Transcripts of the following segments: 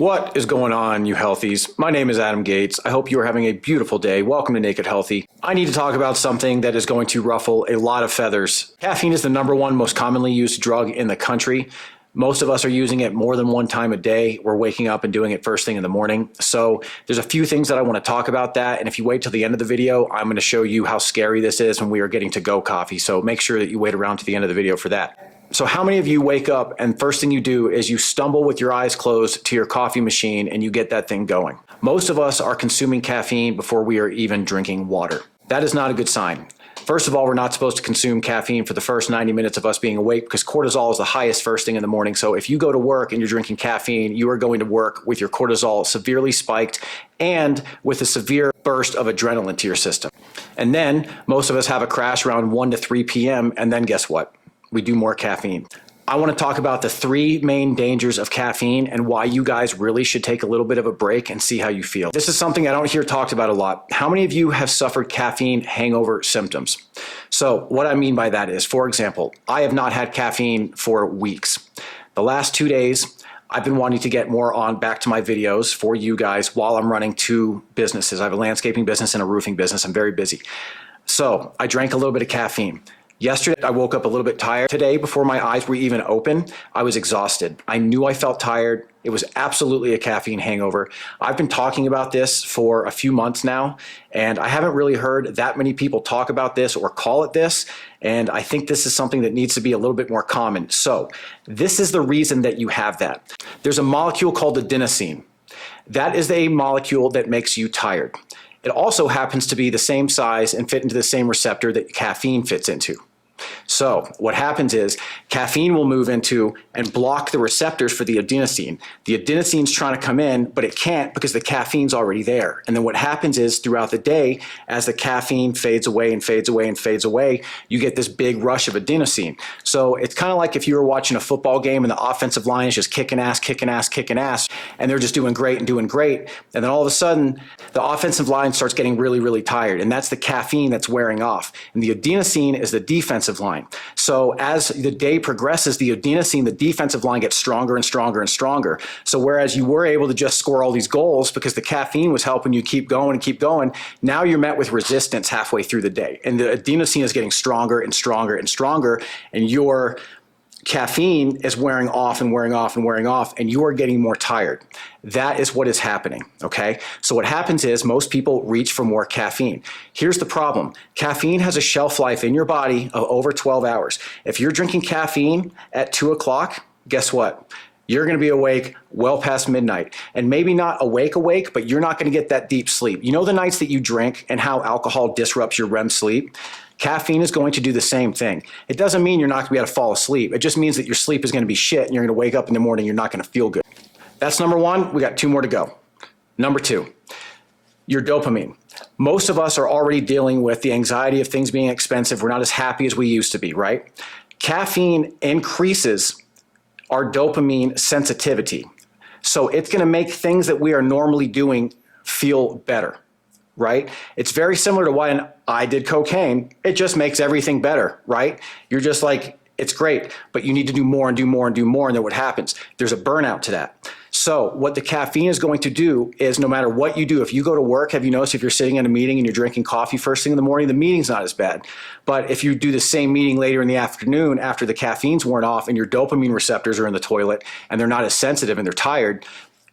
What is going on, you healthies? My name is Adam Gates. I hope you are having a beautiful day. Welcome to Naked Healthy. I need to talk about something that is going to ruffle a lot of feathers. Caffeine is the #1 most commonly used drug in the country. Most of us are using it more than one time a day. We're waking up and doing it first thing in the morning. So there's a few things that I want to talk about that. And if you wait till the end of the video, I'm going to show you how scary this is when we are getting to-go coffee. So make sure that you wait around to the end of the video for that. So how many of you wake up and first thing you do is you stumble with your eyes closed to your coffee machine and you get that thing going? Most of us are consuming caffeine before we are even drinking water. That is not a good sign. First of all, we're not supposed to consume caffeine for the first 90 minutes of us being awake because cortisol is the highest first thing in the morning. So if you go to work and you're drinking caffeine, you are going to work with your cortisol severely spiked and with a severe burst of adrenaline to your system. And then most of us have a crash around 1 to 3 p.m. And then guess what? We do more caffeine. I want to talk about the 3 main dangers of caffeine and why you guys really should take a little bit of a break and see how you feel. This is something I don't hear talked about a lot. How many of you have suffered caffeine hangover symptoms? So what I mean by that is, for example, I have not had caffeine for weeks. The last 2 days, I've been wanting to get more on back to my videos for you guys while I'm running 2 businesses. I have a landscaping business and a roofing business. I'm very busy. So I drank a little bit of caffeine. Yesterday, I woke up a little bit tired. Today, before my eyes were even open, I was exhausted. I knew I felt tired. It was absolutely a caffeine hangover. I've been talking about this for a few months now, and I haven't really heard that many people talk about this or call it this, and I think this is something that needs to be a little bit more common. So this is the reason that you have that. There's a molecule called adenosine. That is a molecule that makes you tired. It also happens to be the same size and fit into the same receptor that caffeine fits into. So what happens is caffeine will move into and block the receptors for the adenosine. The adenosine's trying to come in, but it can't because the caffeine's already there. And then what happens is throughout the day, as the caffeine fades away and fades away and fades away, you get this big rush of adenosine. So it's kind of like if you were watching a football game and the offensive line is just kicking ass, kicking ass, kicking ass, and they're just doing great and doing great. And then all of a sudden, the offensive line starts getting really, really tired. And that's the caffeine that's wearing off. And the adenosine is the defensive line. So as the day progresses, the adenosine, the defensive line, gets stronger and stronger and stronger. So whereas you were able to just score all these goals because the caffeine was helping you keep going and keep going, now you're met with resistance halfway through the day. And the adenosine is getting stronger and stronger and stronger, and your caffeine is wearing off and wearing off and wearing off, and you are getting more tired. That is what is happening, okay? So what happens is most people reach for more caffeine. Here's the problem. Caffeine has a shelf life in your body of over 12 hours. If you're drinking caffeine at 2 o'clock, guess what? You're going to be awake well past midnight, and maybe not awake, but you're not going to get that deep sleep. You know the nights that you drink and how alcohol disrupts your REM sleep? Caffeine is going to do the same thing. It doesn't mean you're not going to be able to fall asleep. It just means that your sleep is going to be shit and you're going to wake up in the morning, you're not going to feel good. That's #1. We got 2 more to go. #2, your dopamine. Most of us are already dealing with the anxiety of things being expensive. We're not as happy as we used to be, right? Caffeine increases our dopamine sensitivity. So it's going to make things that we are normally doing feel better, right? It's very similar to when I did cocaine. It just makes everything better, right? You're just like, it's great, but you need to do more and do more and do more, and then what happens? There's a burnout to that. So what the caffeine is going to do is no matter what you do, if you go to work, have you noticed if you're sitting in a meeting and you're drinking coffee first thing in the morning, the meeting's not as bad. But if you do the same meeting later in the afternoon after the caffeine's worn off and your dopamine receptors are in the toilet and they're not as sensitive and they're tired,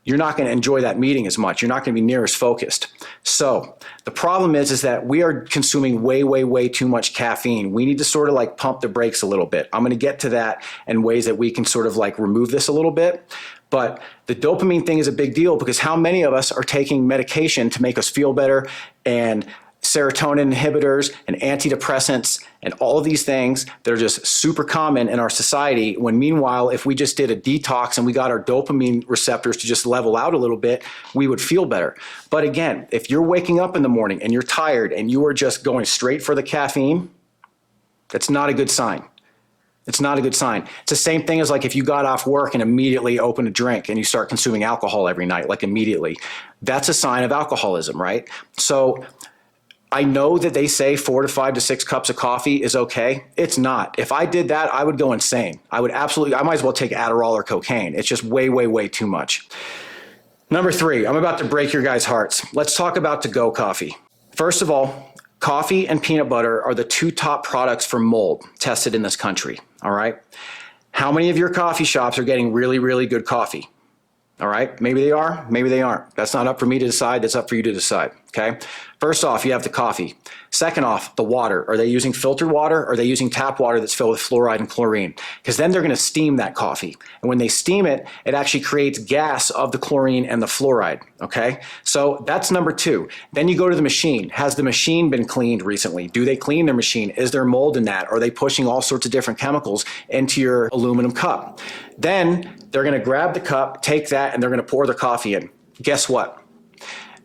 you're not going to enjoy that meeting as much. You're not going to be near as focused. So the problem is that we are consuming way too much caffeine. We need to sort of like pump the brakes a little bit. I'm going to get to that in ways that we can sort of like remove this a little bit. But the dopamine thing is a big deal because how many of us are taking medication to make us feel better, and serotonin inhibitors and antidepressants and all of these things that are just super common in our society, when meanwhile, if we just did a detox and we got our dopamine receptors to just level out a little bit, we would feel better. But again, if you're waking up in the morning and you're tired and you are just going straight for the caffeine, that's not a good sign. It's not a good sign. It's the same thing as like if you got off work and immediately open a drink and you start consuming alcohol every night, like immediately. That's a sign of alcoholism, right? So I know that they say 4 to 5 to 6 cups of coffee is okay. It's not. If I did that, I would go insane. I might as well take Adderall or cocaine. It's just way too much. Number 3, I'm about to break your guys' hearts. Let's talk about to-go coffee. First of all, coffee and peanut butter are the 2 top products for mold tested in this country, all right? How many of your coffee shops are getting really, really good coffee? All right, maybe they are, maybe they aren't. That's not up for me to decide, that's up for you to decide, okay? First off, you have the coffee. Second off, the water. Are they using filtered water or are they using tap water that's filled with fluoride and chlorine? Because then they're gonna steam that coffee. And when they steam it, it actually creates gas of the chlorine and the fluoride, okay? So that's number 2. Then you go to the machine. Has the machine been cleaned recently? Do they clean their machine? Is there mold in that? Are they pushing all sorts of different chemicals into your aluminum cup? Then they're gonna grab the cup, take that, and they're gonna pour their coffee in. Guess what?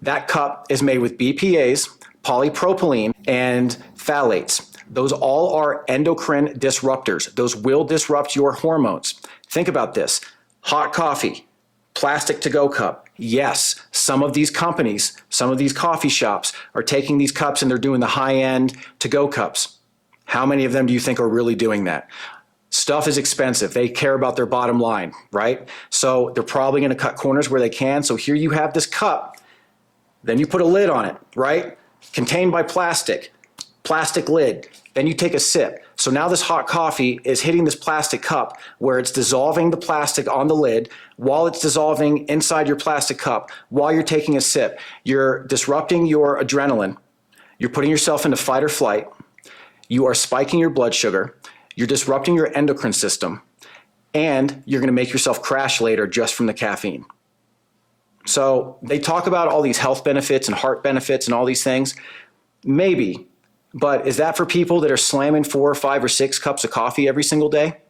That cup is made with BPAs, polypropylene, and phthalates. Those all are endocrine disruptors. Those will disrupt your hormones. Think about this. Hot coffee, plastic to-go cup. Yes, some of these companies, some of these coffee shops are taking these cups and they're doing the high-end to-go cups. How many of them do you think are really doing that? Stuff is expensive. They care about their bottom line, right? So they're probably going to cut corners where they can. So here you have this cup. Then you put a lid on it, right? Contained by plastic lid. Then you take a sip. So now this hot coffee is hitting this plastic cup where it's dissolving the plastic on the lid while it's dissolving inside your plastic cup while you're taking a sip. You're disrupting your adrenaline. You're putting yourself into fight or flight. You are spiking your blood sugar. You're disrupting your endocrine system. And you're going to make yourself crash later just from the caffeine. So they talk about all these health benefits and heart benefits and all these things. Maybe, but is that for people that are slamming 4 or 5 or 6 cups of coffee every single day?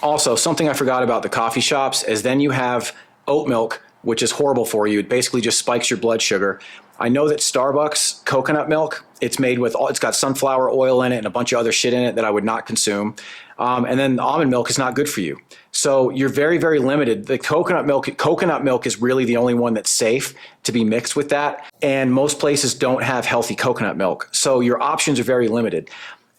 Also, something I forgot about the coffee shops is then you have oat milk, which is horrible for you. It basically just spikes your blood sugar. I know that Starbucks coconut milk, it's got sunflower oil in it and a bunch of other shit in it that I would not consume. And then almond milk is not good for you. So you're very, very limited. The coconut milk is really the only one that's safe to be mixed with that. And most places don't have healthy coconut milk. So your options are very limited.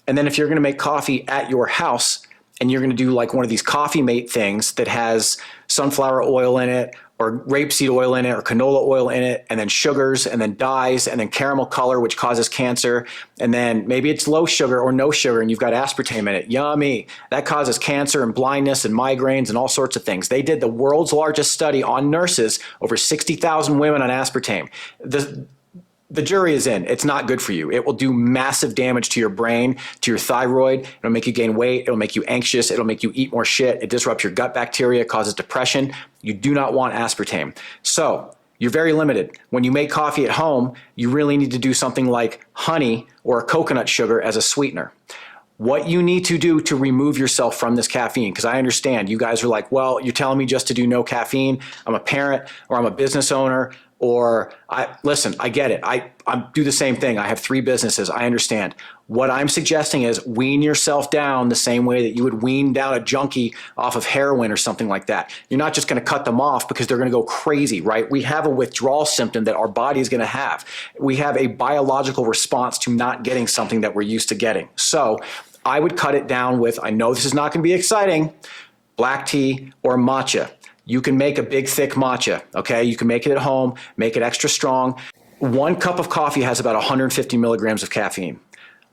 And then if you're going to make coffee at your house and you're going to do like one of these coffee mate things that has sunflower oil in it or rapeseed oil in it or canola oil in it, and then sugars and then dyes and then caramel color, which causes cancer. And then maybe it's low sugar or no sugar and you've got aspartame in it. Yummy. That causes cancer and blindness and migraines and all sorts of things. They did the world's largest study on nurses, over 60,000 women on aspartame. The jury is in. It's not good for you. It will do massive damage to your brain, to your thyroid. It'll make you gain weight. It'll make you anxious. It'll make you eat more shit. It disrupts your gut bacteria, causes depression. You do not want aspartame. So you're very limited. When you make coffee at home, you really need to do something like honey or coconut sugar as a sweetener. What you need to do to remove yourself from this caffeine, because I understand you guys are like, well, you're telling me just to do no caffeine. I'm a parent or I'm a business owner. Or listen, I get it. I do the same thing. I have 3 businesses. I understand. What I'm suggesting is wean yourself down the same way that you would wean down a junkie off of heroin or something like that. You're not just going to cut them off because they're going to go crazy, right? We have a withdrawal symptom that our body is going to have. We have a biological response to not getting something that we're used to getting. So I would cut it down with, I know this is not going to be exciting, black tea or matcha. You can make a big, thick matcha, okay? You can make it at home, make it extra strong. 1 cup of coffee has about 150 milligrams of caffeine.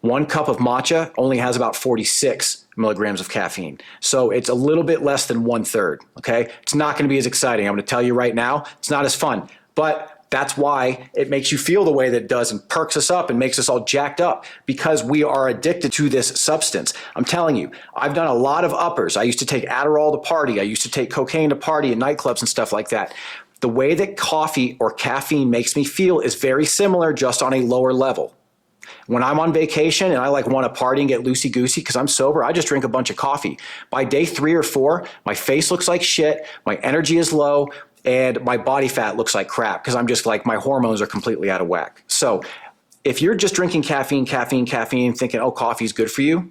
1 cup of matcha only has about 46 milligrams of caffeine. So it's a little bit less than 1/3, okay? It's not gonna be as exciting. I'm gonna tell you right now, it's not as fun, but that's why it makes you feel the way that it does and perks us up and makes us all jacked up because we are addicted to this substance. I'm telling you, I've done a lot of uppers. I used to take Adderall to party. I used to take cocaine to party in nightclubs and stuff like that. The way that coffee or caffeine makes me feel is very similar, just on a lower level. When I'm on vacation and I want to party and get loosey-goosey because I'm sober, I just drink a bunch of coffee. By day 3 or 4, my face looks like shit, my energy is low, and my body fat looks like crap because I'm just my hormones are completely out of whack. So if you're just drinking caffeine, thinking, oh, coffee's good for you,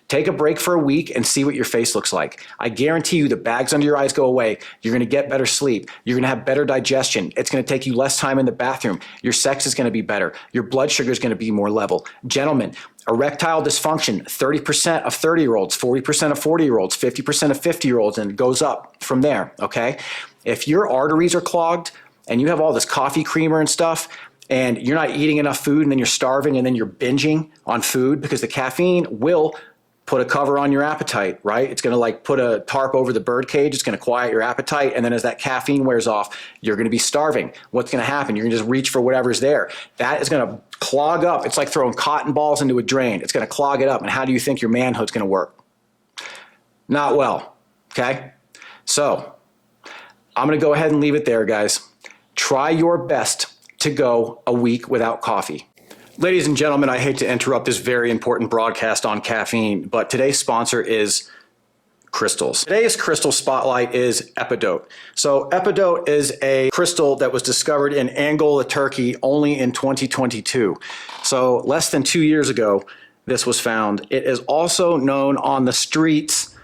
take a break for a week and see what your face looks like. I guarantee you the bags under your eyes go away. You're going to get better sleep. You're going to have better digestion. It's going to take you less time in the bathroom. Your sex is going to be better. Your blood sugar is going to be more level. Gentlemen, erectile dysfunction, 30% of 30-year-olds, 40% of 40-year-olds, 50% of 50-year-olds, and it goes up from there, okay? If your arteries are clogged, and you have all this coffee creamer and stuff, and you're not eating enough food, and then you're starving, and then you're binging on food, because the caffeine will put a cover on your appetite, right? It's going to like put a tarp over the bird cage. It's going to quiet your appetite. And then as that caffeine wears off, you're going to be starving. What's going to happen? You're going to just reach for whatever's there. That is going to clog up. It's like throwing cotton balls into a drain. It's going to clog it up. And how do you think your manhood's going to work? Not well. Okay. So I'm going to go ahead and leave it there, guys. Try your best to go a week without coffee. Ladies and gentlemen, I hate to interrupt this very important broadcast on caffeine, but today's sponsor is crystals. Today's crystal spotlight is epidote. So epidote is a crystal that was discovered in Angola, Turkey, only in 2022. So less than 2 years ago, this was found. It is also known on the streets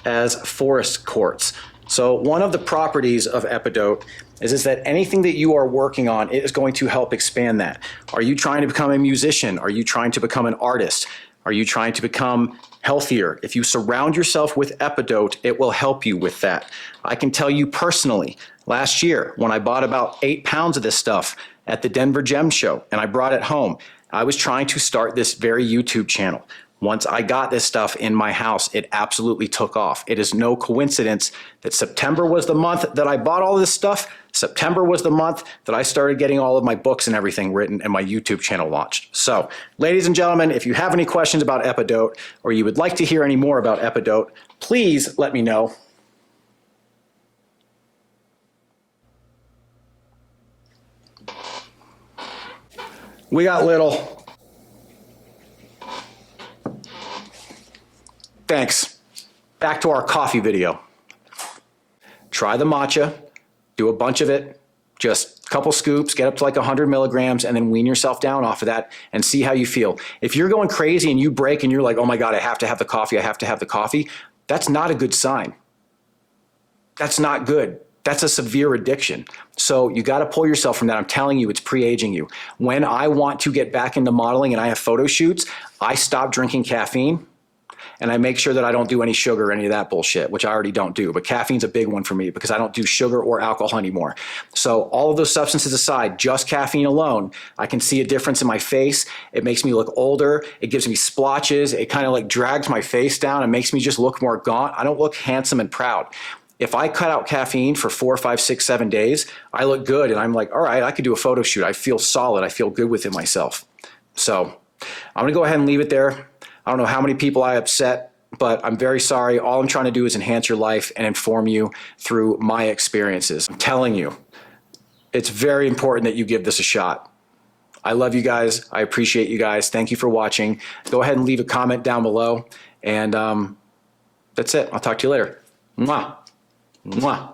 as forest quartz. So one of the properties of epidote is that anything that you are working on, it is going to help expand that. Are you trying to become a musician? Are you trying to become an artist? Are you trying to become healthier? If you surround yourself with epidote, it will help you with that. I can tell you personally, last year when I bought about 8 pounds of this stuff at the Denver Gem Show and I brought it home, I was trying to start this very YouTube channel. Once I got this stuff in my house, it absolutely took off. It is no coincidence that September was the month that I bought all this stuff. September was the month that I started getting all of my books and everything written and my YouTube channel launched. So, ladies and gentlemen, if you have any questions about epidote or you would like to hear any more about epidote, please let me know. We got little. Thanks. Back to our coffee video. Try the matcha, do a bunch of it, just a couple scoops, get up to like 100 milligrams, and then wean yourself down off of that and see how you feel. If you're going crazy and you break and you're like, oh my God, I have to have the coffee, I have to have the coffee, that's not a good sign. That's not good. That's a severe addiction. So you got to pull yourself from that. I'm telling you, it's pre-aging you. When I want to get back into modeling and I have photo shoots, I stop drinking caffeine. And I make sure that I don't do any sugar or any of that bullshit, which I already don't do. But caffeine's a big one for me because I don't do sugar or alcohol anymore. So all of those substances aside, just caffeine alone, I can see a difference in my face. It makes me look older. It gives me splotches. It kind of like drags my face down and makes me just look more gaunt. I don't look handsome and proud. If I cut out caffeine for 4, 5, 6, 7 days, I look good. And I'm like, all right, I could do a photo shoot. I feel solid. I feel good within myself. So I'm going to go ahead and leave it there. I don't know how many people I upset, but I'm very sorry. All I'm trying to do is enhance your life and inform you through my experiences. I'm telling you, it's very important that you give this a shot. I love you guys. I appreciate you guys. Thank you for watching. Go ahead and leave a comment down below. And that's it. I'll talk to you later. Mwah. Mwah.